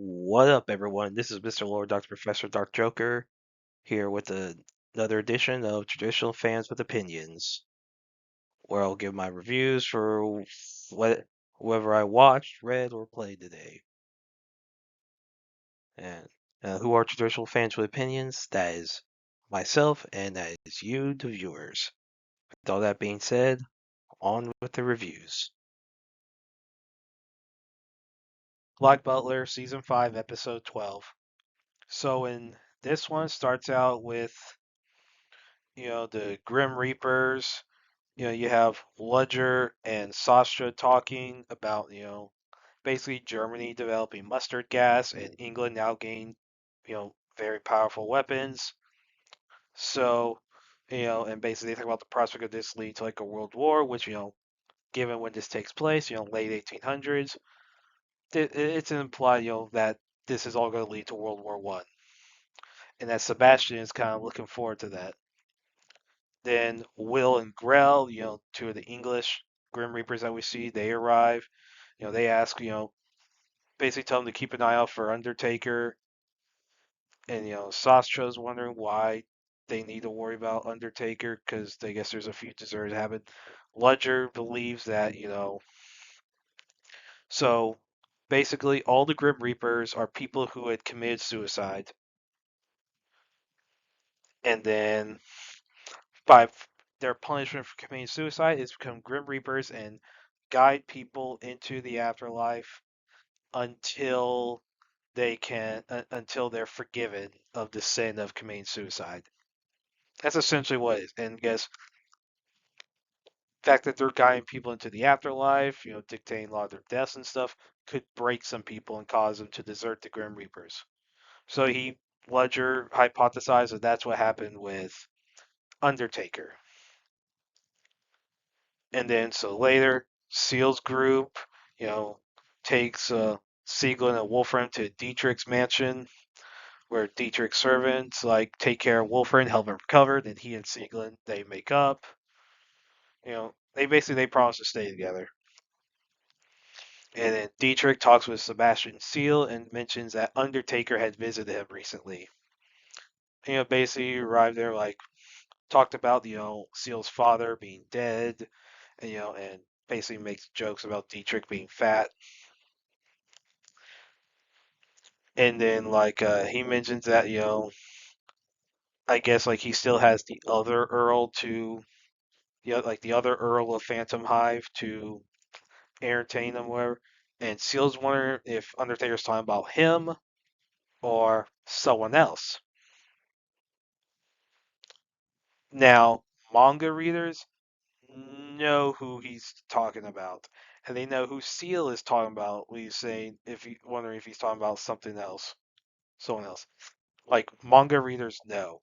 What up, everyone? This is Mr. Lord, Dr. Professor, Dark Joker, here with another edition of Traditional Fans with Opinions, where I'll give my reviews for whoever I watched, read, or played today. And who are Traditional Fans with Opinions? That is myself, and that is you, the viewers. With all that being said, on with the reviews. Black Butler, Season 5, Episode 12. So, in this one starts out with the Grim Reapers. You have Ludger and Sasha talking about, basically Germany developing mustard gas and England now gained, very powerful weapons. So, and basically they talk about the prospect of this lead to like a world war, which, given when this takes place, late 1800s, it's implied, that this is all going to lead to World War One, and that Sebastian is kind of looking forward to that. Then Will and Grell, two of the English Grim Reapers that we see, they arrive. They ask, basically tell them to keep an eye out for Undertaker. And, Sastra's wondering why they need to worry about Undertaker because they guess there's a few deserts happen. Ledger believes that, so basically all the Grim Reapers are people who had committed suicide. And then by their punishment for committing suicide is become Grim Reapers and guide people into the afterlife until until they're forgiven of the sin of committing suicide. That's essentially what it is. And I guess the fact that they're guiding people into the afterlife, dictating a lot of their deaths and stuff, could break some people and cause them to desert the Grim Reapers. So Ledger hypothesized that that's what happened with Undertaker. And then so later, Seal's group, you know, takes Sieglin and Wolfram to Dietrich's mansion, where Dietrich's servants like take care of Wolfram, help him recover. Then he and Sieglin they make up. They promise to stay together. And then Dietrich talks with Sebastian Seal and mentions that Undertaker had visited him recently. Basically arrived there like talked about Seal's father being dead, and basically makes jokes about Dietrich being fat. And then like he mentions that I guess like he still has the other Earl to like the other Earl of Phantom Hive to entertain them, whatever. And Seal's wondering if Undertaker's talking about him or someone else. Now, manga readers know who he's talking about, and they know who Seal is talking about when he's saying if he wondering if he's talking about something else, someone else. Like manga readers know.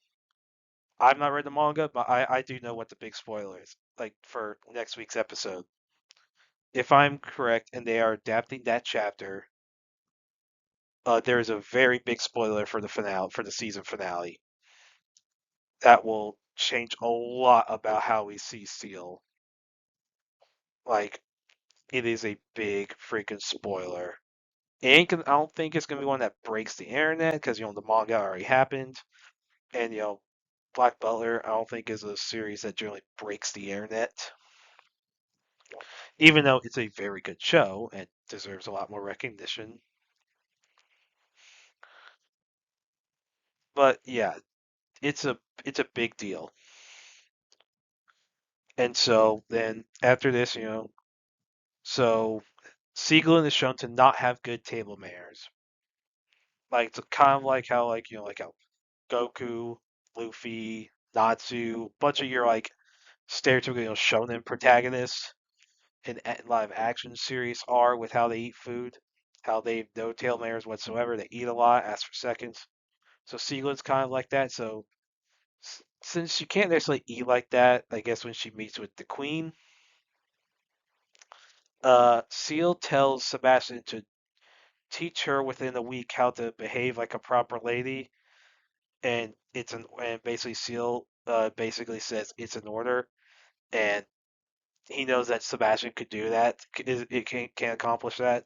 I've not read the manga, but I do know what the big spoiler is. Like for next week's episode, if I'm correct, and they are adapting that chapter, there is a very big spoiler for the finale, for the season finale, that will change a lot about how we see Seal. Like it is a big freaking spoiler. I don't think it's gonna be one that breaks the internet because the manga already happened, and Black Butler I don't think is a series that generally breaks the internet. Even though it's a very good show and deserves a lot more recognition. But yeah, it's a big deal. And so then after this, so Siegelin is shown to not have good table manners. Like it's kind of like how like how Goku, Luffy, Natsu, bunch of your like stereotypical shonen protagonists in live action series are with how they eat food, how they have no tail manners whatsoever. They eat a lot, ask for seconds. So Siegelin's kind of like that. So since she can't necessarily eat like that, I guess when she meets with the queen, Seal tells Sebastian to teach her within a week how to behave like a proper lady, and basically Seal basically says it's an order, and he knows that Sebastian could do that. It can accomplish that.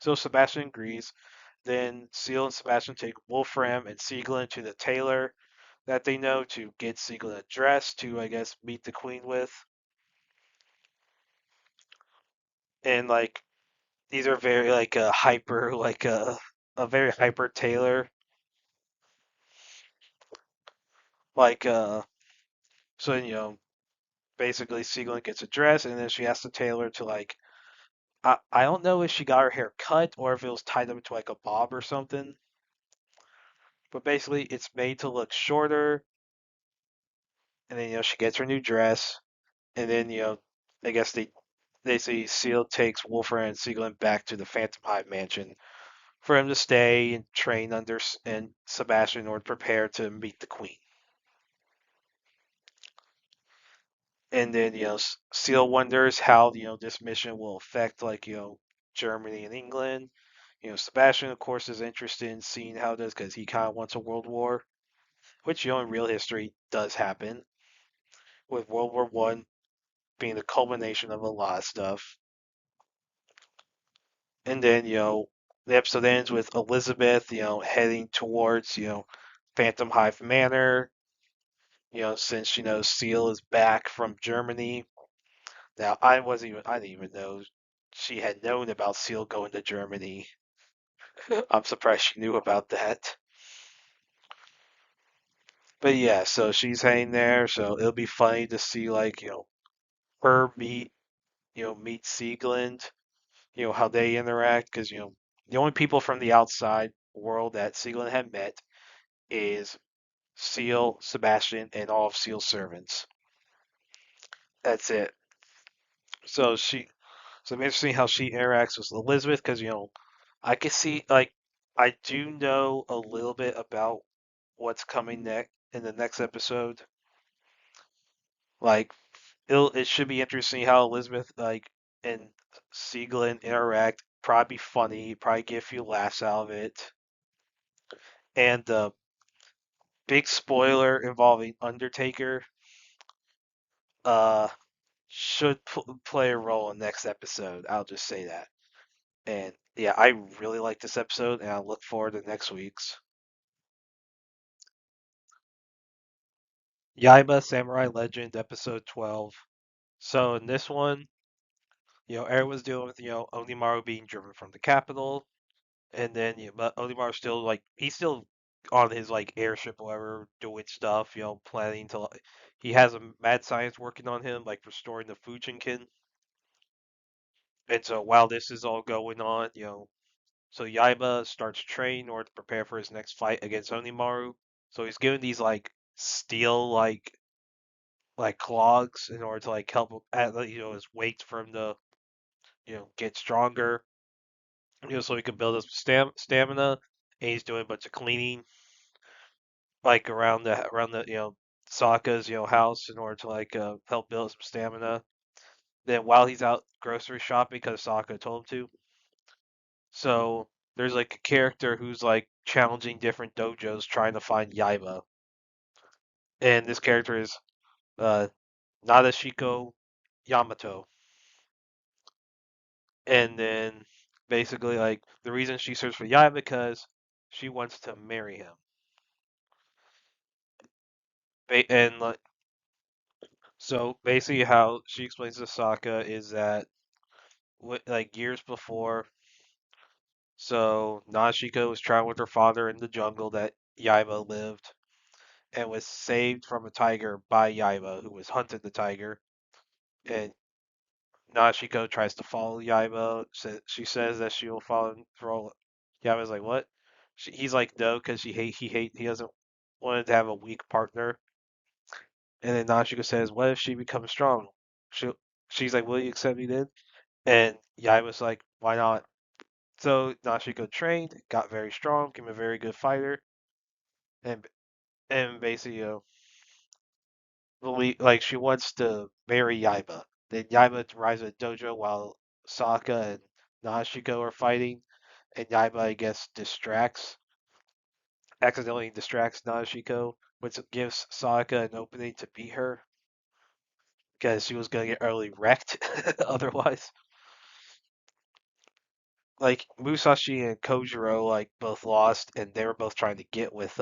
So Sebastian agrees, then Seal and Sebastian take Wolfram and Sieglin to the tailor that they know to get Sieglin a dress to, I guess, meet the queen with. And like these are very like a hyper like a very hyper tailor. Like so basically Sieglin gets a dress and then she asks the tailor to like I don't know if she got her hair cut or if it was tied up into like a bob or something. But basically it's made to look shorter and then she gets her new dress and then I guess they say Seal takes Wolfram and Sieglin back to the Phantom Hive mansion for him to stay and train under and Sebastian in order to prepare to meet the Queen. And then Seal wonders how this mission will affect like Germany and England. Sebastian of course is interested in seeing how it does because he kind of wants a world war, which in real history does happen with World War I being the culmination of a lot of stuff. And then the episode ends with Elizabeth heading towards Phantom Hive Manor. Since Seal is back from Germany. Now I didn't even know she had known about Seal going to Germany. I'm surprised she knew about that. But yeah, so she's hanging there, so it'll be funny to see like, her meet Sieglinde, how they interact, because the only people from the outside world that Sieglinde had met is Seal, Sebastian, and all of Seal's servants. That's it. So so it's interesting how she interacts with Elizabeth, because I can see like I do know a little bit about what's coming next in the next episode. Like it should be interesting how Elizabeth like and Sieglin interact. Probably funny. Probably get a few laughs out of it. And the big spoiler involving Undertaker uh should play a role in next episode. I'll just say that. And yeah, I really like this episode, and I look forward to next week's. Yaiba Samurai Legend, episode 12. So in this one, everyone's dealing with, Onimaru being driven from the capital, and then, but Onimaru's still, like, he's still on his, like, airship or whatever, doing stuff, planning to, he has a mad science working on him, like, restoring the Fujinkin. And so while this is all going on, so Yaiba starts training in order to prepare for his next fight against Onimaru. So he's given these, like, steel, like clogs in order to like help him at his weight for him to get stronger, so he can build up stamina. And he's doing a bunch of cleaning like around the Sokka's house in order to like help build some stamina. Then while he's out grocery shopping because Sokka told him to, so there's like a character who's like challenging different dojos trying to find Yaiba, and this character is uh Nadeshiko Yamato. And then basically like the reason she searched for Yai because she wants to marry him. And like so basically how she explains to Sokka is that like years before, so Nashiko was traveling with her father in the jungle that Yaiba lived and was saved from a tiger by Yaiba who was hunting the tiger. And Nashiko tries to follow Yaiba. She says that she will follow him for all. Yaiba's like, what? He's like, no, because he doesn't want to have a weak partner. And then Nashiko says, what if she becomes strong? She she's like, will you accept me then? And Yaiba's like, why not? So Nashiko trained, got very strong, became a very good fighter, and basically, like she wants to marry Yaiba. Then Yaiba arrives at dojo while Sokka and Nashiko are fighting, and Yaiba, I guess, accidentally distracts Nashiko, which gives Sokka an opening to beat her because she was gonna get early wrecked otherwise. like Musashi and Kojiro like both lost, and they were both trying to get with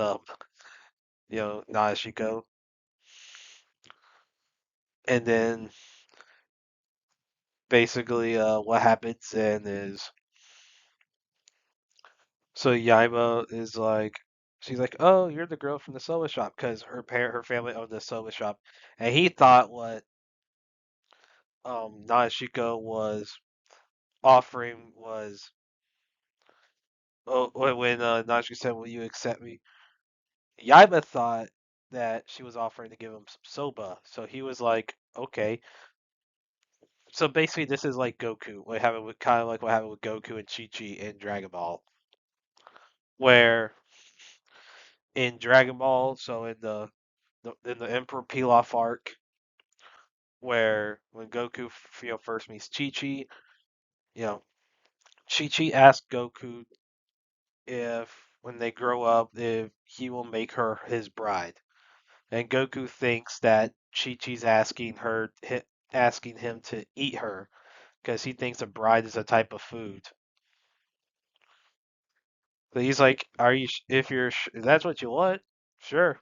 Nahashiko, and then basically what happens then is so Yaiba is like she's like, oh, you're the girl from the soba shop because her family owned the soba shop, and he thought what Nahashiko was offering was when Nahashiko said, will you accept me? Yaiba thought that she was offering to give him some soba, so he was like, okay. So basically, this is like Goku, what happened with kind of like what happened with Goku and Chi Chi in Dragon Ball, where in Dragon Ball, so in the Emperor Pilaf arc, where when Goku first meets Chi Chi, you know, Chi Chi asked Goku if when they grow up, if he will make her his bride, and Goku thinks that Chi Chi's asking him to eat her because he thinks a bride is a type of food. So he's like, "Are you? If that's what you want, sure."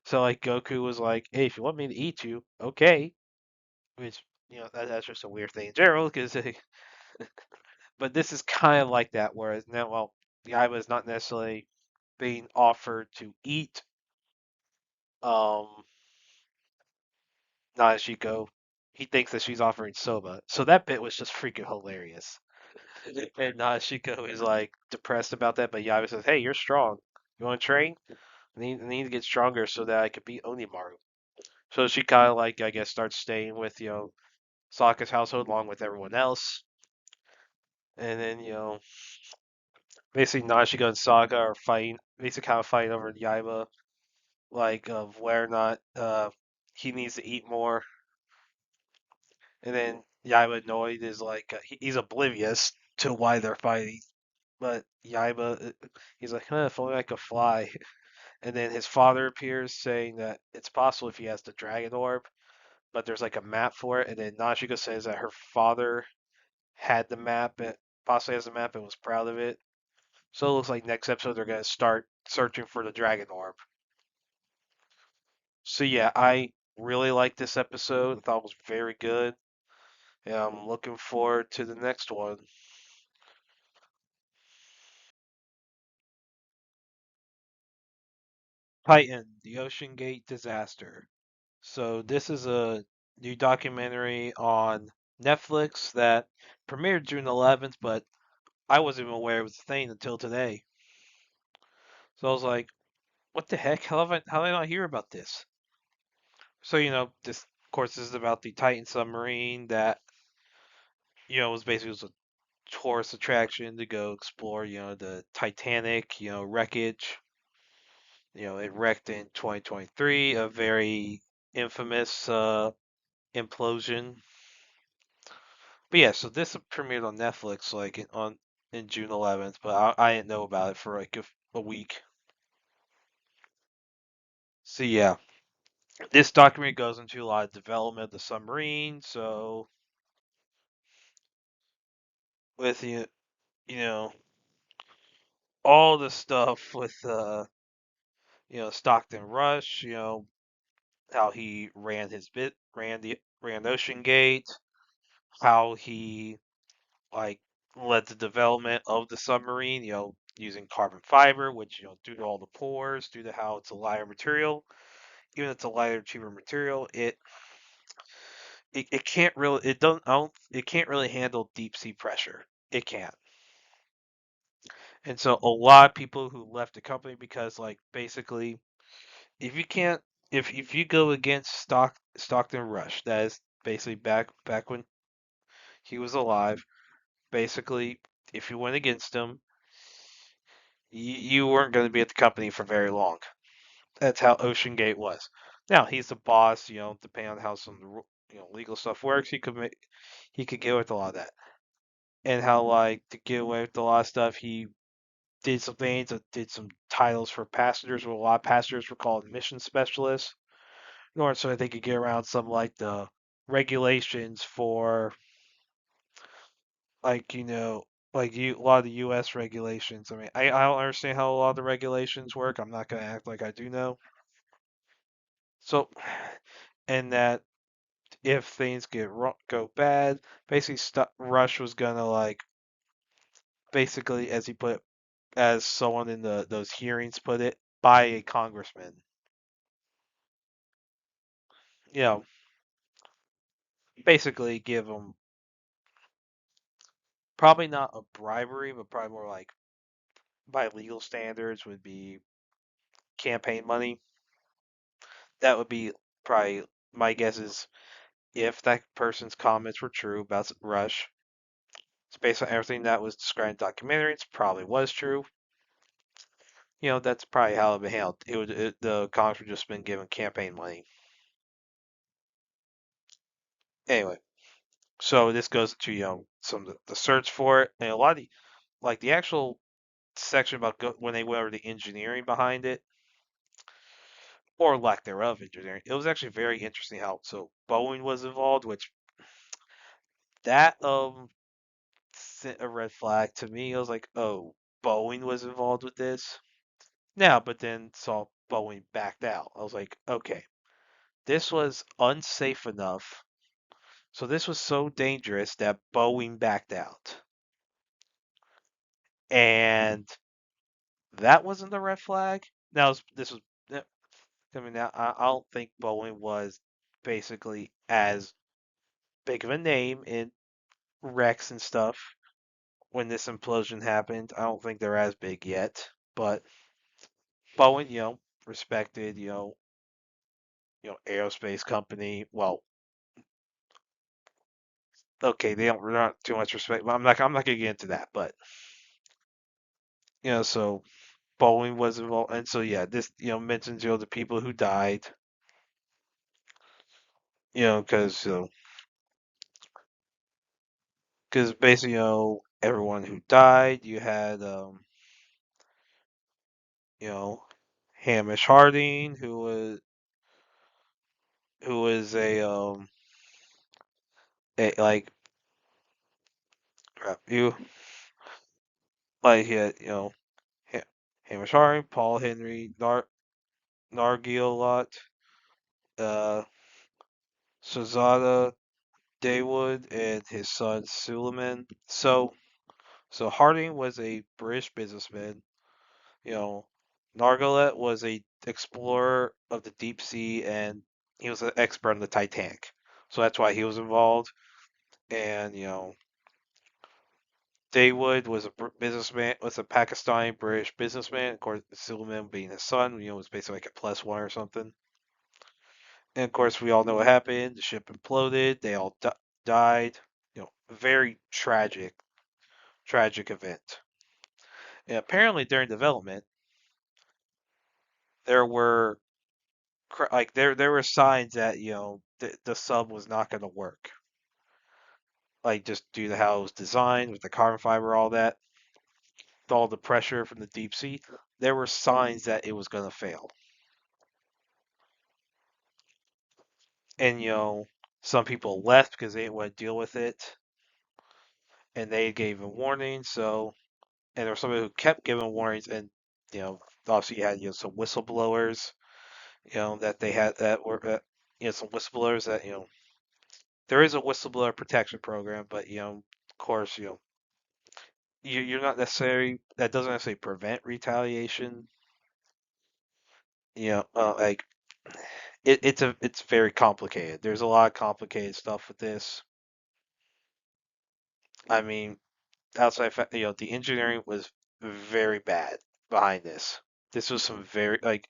So like Goku was like, "Hey, if you want me to eat you, okay." Which that's just a weird thing in general because, but this is kind of like that. Whereas now, well, Yaiba is not necessarily being offered to eat um Najiko. He thinks that she's offering soba. So that bit was just freaking hilarious. And Najiko is like depressed about that, but Yaiba says, "Hey, you're strong. You want to train? I need to get stronger so that I could beat Onimaru." So she kind of like I guess starts staying with Sokka's household along with everyone else, and then basically Najiko and Sokka are fighting, basically kind of fighting over Yaiba, like of where or not he needs to eat more, and then Yaiba annoyed is like he's oblivious to why they're fighting, but Yaiba he's like, huh, if only I could fly. And then his father appears saying that it's possible if he has the dragon orb, but there's like a map for it. And then Najiko says that her father had the map, and possibly has the map, and was proud of it. So it looks like next episode they're gonna start searching for the dragon orb. So yeah, I really liked this episode. I thought it was very good. And I'm looking forward to the next one. Titan, the OceanGate disaster. So this is a new documentary on Netflix that premiered June 11th, but I wasn't even aware it was a thing until today. So I was like, what the heck? How did I not hear about this? So, this, of course, this is about the Titan submarine that, was a tourist attraction to go explore, the Titanic, wreckage. It wrecked in 2023, a very infamous implosion. But yeah, so this premiered on Netflix like in June 11th, but I didn't know about it for like a week. So yeah, this documentary goes into a lot of development of the submarine. So with you know, all the stuff with Stockton Rush, how he ran Ocean Gate, how he like led the development of the submarine, using carbon fiber, which due to all the pores, due to how it's a lighter material, even if it's a lighter, cheaper material, it can't really it can't really handle deep sea pressure. It can't. And so a lot of people who left the company because like basically if you can't if you go against Stockton Rush, that is basically back when he was alive, basically if you went against him, you weren't going to be at the company for very long. That's how OceanGate was. Now he's the boss, depending on how some of the legal stuff works, he could get away with a lot of that. And how like to get away with a lot of stuff, he did some things, did some titles for passengers, where a lot of passengers were called mission specialists, in order so that they could get around some like the regulations for like like a lot of the U.S. regulations. I mean, I don't understand how a lot of the regulations work. I'm not gonna act like I do know. So, and that if things go bad, basically, Rush was gonna like basically, as he put, as someone in the those hearings put it, by a congressman. You know, basically give them probably not a bribery, but probably more like by legal standards would be campaign money. That would be probably my guess is if that person's comments were true about Rush, it's based on everything that was described in the documentary. It's probably was true. That's probably how it would be handled. The Congress would just been given campaign money. Anyway, so this goes to some of the search for it, and a lot of the actual section about when they went over the engineering behind it, or lack thereof engineering. It was actually very interesting how Boeing was involved, which that sent a red flag to me. I was like, oh, Boeing was involved with this. Now, but then saw Boeing backed out. I was like, okay, this was unsafe enough. So this was so dangerous that Boeing backed out. And that wasn't the red flag. Now, this was, I mean, now I don't think Boeing was basically as big of a name in wrecks and stuff when this implosion happened. I don't think they're as big yet, but Boeing, respected, aerospace company. Well, okay, they don't not too much respect. But I'm not gonna get into that. But so Boeing was involved, and so yeah, this mentions the people who died. Because basically everyone who died, you had you know Hamish Harding, who was like you like he had Hamish Harding, Paul Henry, Nargilot, uh, Sazada Daywood, and his son Suleiman. So Harding was a British businessman. You know, Nargolet was a explorer of the deep sea, and he was an expert on the Titanic. So that's why he was involved. And Daywood was a businessman, was a Pakistani British businessman. Of course, Suleiman being his son, was basically like a plus one or something. And of course, we all know what happened. The ship imploded. They all died. Very tragic, tragic event. And apparently, during development, there were like there were signs that the sub was not going to work, like just due to how it was designed with the carbon fiber, all that, with all the pressure from the deep sea. There were signs that it was going to fail, and some people left because they didn't want to deal with it, and they gave a warning. So, and there was somebody who kept giving warnings, and obviously you had some whistleblowers, that they had that were some whistleblowers that there is a whistleblower protection program, but of course, you're not necessarily that doesn't necessarily prevent retaliation. Like it's very complicated. There's a lot of complicated stuff with this. I mean, the engineering was very bad behind this. This was some very like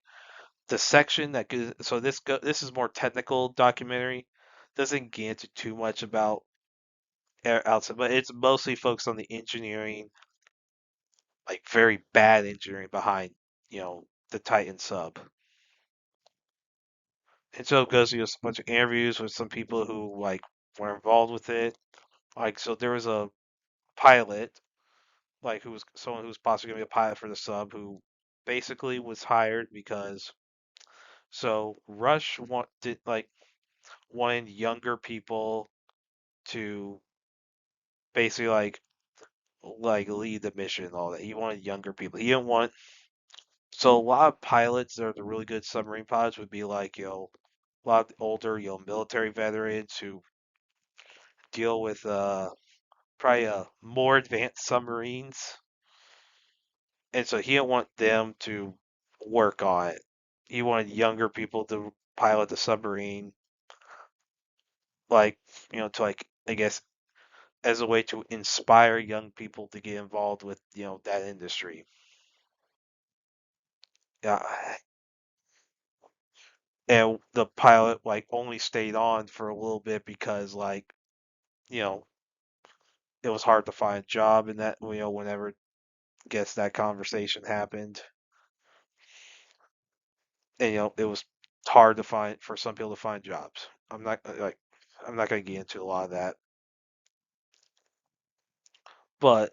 the section that goes. So this is more technical documentary. Doesn't get into too much about outside, but it's mostly focused on the engineering, like very bad engineering behind the Titan sub. And so it goes through a bunch of interviews with some people who like were involved with it. Like so there was a pilot, like who was someone who was possibly gonna be a pilot for the sub who basically was hired because Rush wanted younger people to basically like like lead the mission and all that. He wanted younger people. He didn't want so a lot of pilots that are the really good submarine pilots would be like, a lot of older, military veterans who deal with probably more advanced submarines. And so he didn't want them to work on it. He wanted younger people to pilot the submarine, like, to like I guess as a way to inspire young people to get involved with, that industry. Yeah, and the pilot like only stayed on for a little bit because like, you know, it was hard to find a job in that, whenever I guess that conversation happened. And it was hard to find for some people to find jobs. I'm not going to get into a lot of that. But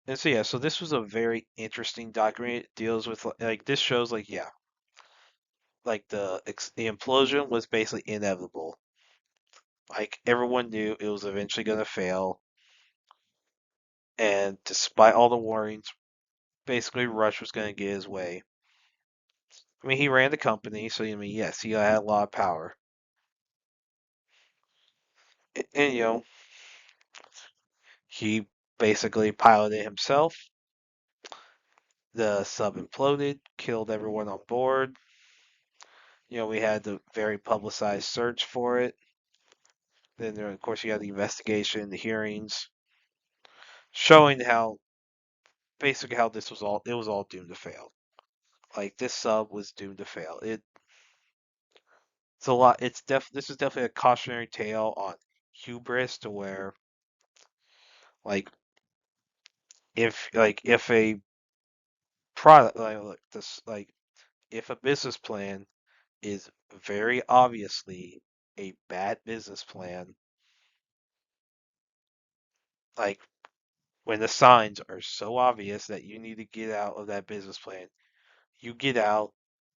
and so yeah, so this was a very interesting document. It deals with like this shows like yeah, like the implosion was basically inevitable. Like everyone knew it was eventually going to fail, and despite all the warnings, basically Rush was going to get his way. I mean, he ran the company, so I mean, yes, he had a lot of power, and he basically piloted himself. The sub imploded, killed everyone on board. We had the very publicized search for it. Then there, of course, you had the investigation, the hearings, showing how basically how this was all it was all doomed to fail. Like this sub was doomed to fail. It's a lot. This is definitely a cautionary tale on hubris to where if a product like this like if a business plan is very obviously a bad business plan, like when the signs are so obvious that you need to get out of that business plan, you get out,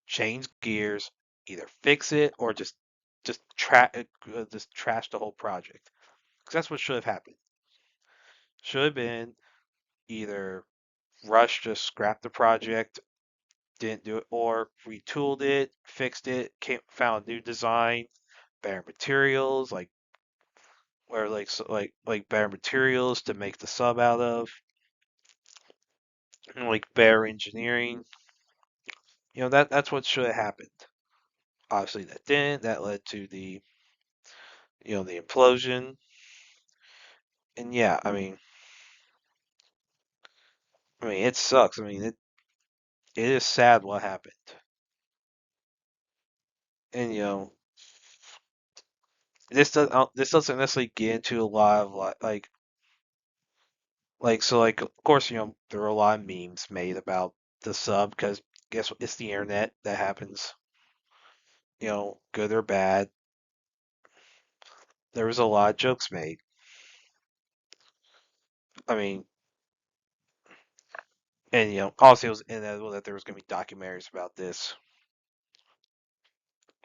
change gears, either fix it or just trash the whole project. Because that's what should have happened. Should have been either Rush just scrapped the project, didn't do it, or retooled it, fixed it, found new design, better materials, like or like so, like better materials to make the sub out of, and like better engineering. That's what should have happened. Obviously, that didn't. That led to the implosion. And yeah, I mean, it sucks. I mean, it is sad what happened. And this doesn't necessarily get into a lot of like so like of course there were a lot of memes made about the sub because guess what? It's the internet that happens. Good or bad. There was a lot of jokes made. I mean, and obviously it was inevitable that there was going to be documentaries about this.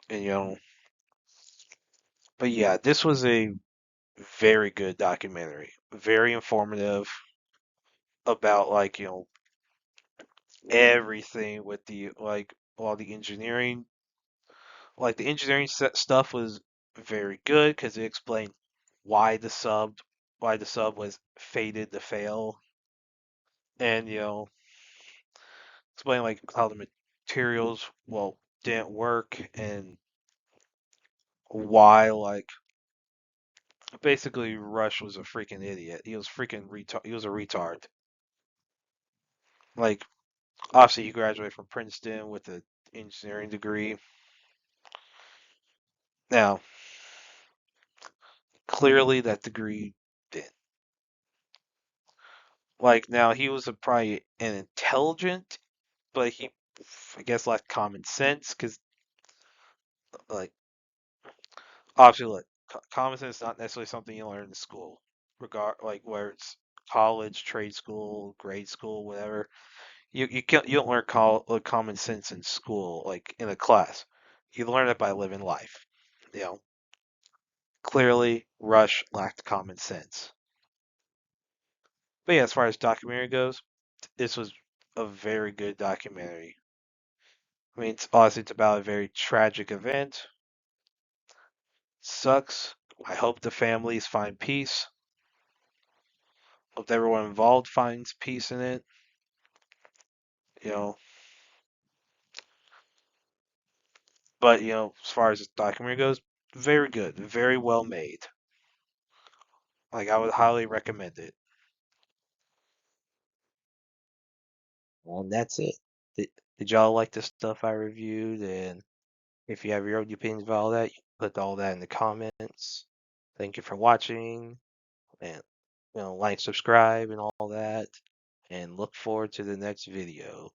And but yeah, this was a very good documentary, very informative about like everything with the like all the engineering. Like the engineering stuff was very good because it explained why the sub was fated to fail, and explain like how the materials didn't work and why basically Rush was a freaking idiot. He was freaking retard. He was a retard. Like obviously he graduated from Princeton with an engineering degree. Now clearly that degree didn't. Like now he was probably an intelligent, but he I guess lacked common sense because like obviously look common sense is not necessarily something you learn in school, regard like where it's college, trade school, grade school, whatever. You don't learn common sense in school like in a class. You learn it by living life. You know, clearly Rush lacked common sense. But yeah, as far as documentary goes, this was a very good documentary. I mean, it's honestly it's about a very tragic event. Sucks. I hope the families find peace. Hope everyone involved finds peace in it. You know, but as far as the documentary goes, very good, very well made. Like I would highly recommend it. Well, that's it. Did y'all like the stuff I reviewed? And if you have your own opinions about all that, you can put all that in the comments. Thank you for watching, and like, subscribe, and all that. And look forward to the next video.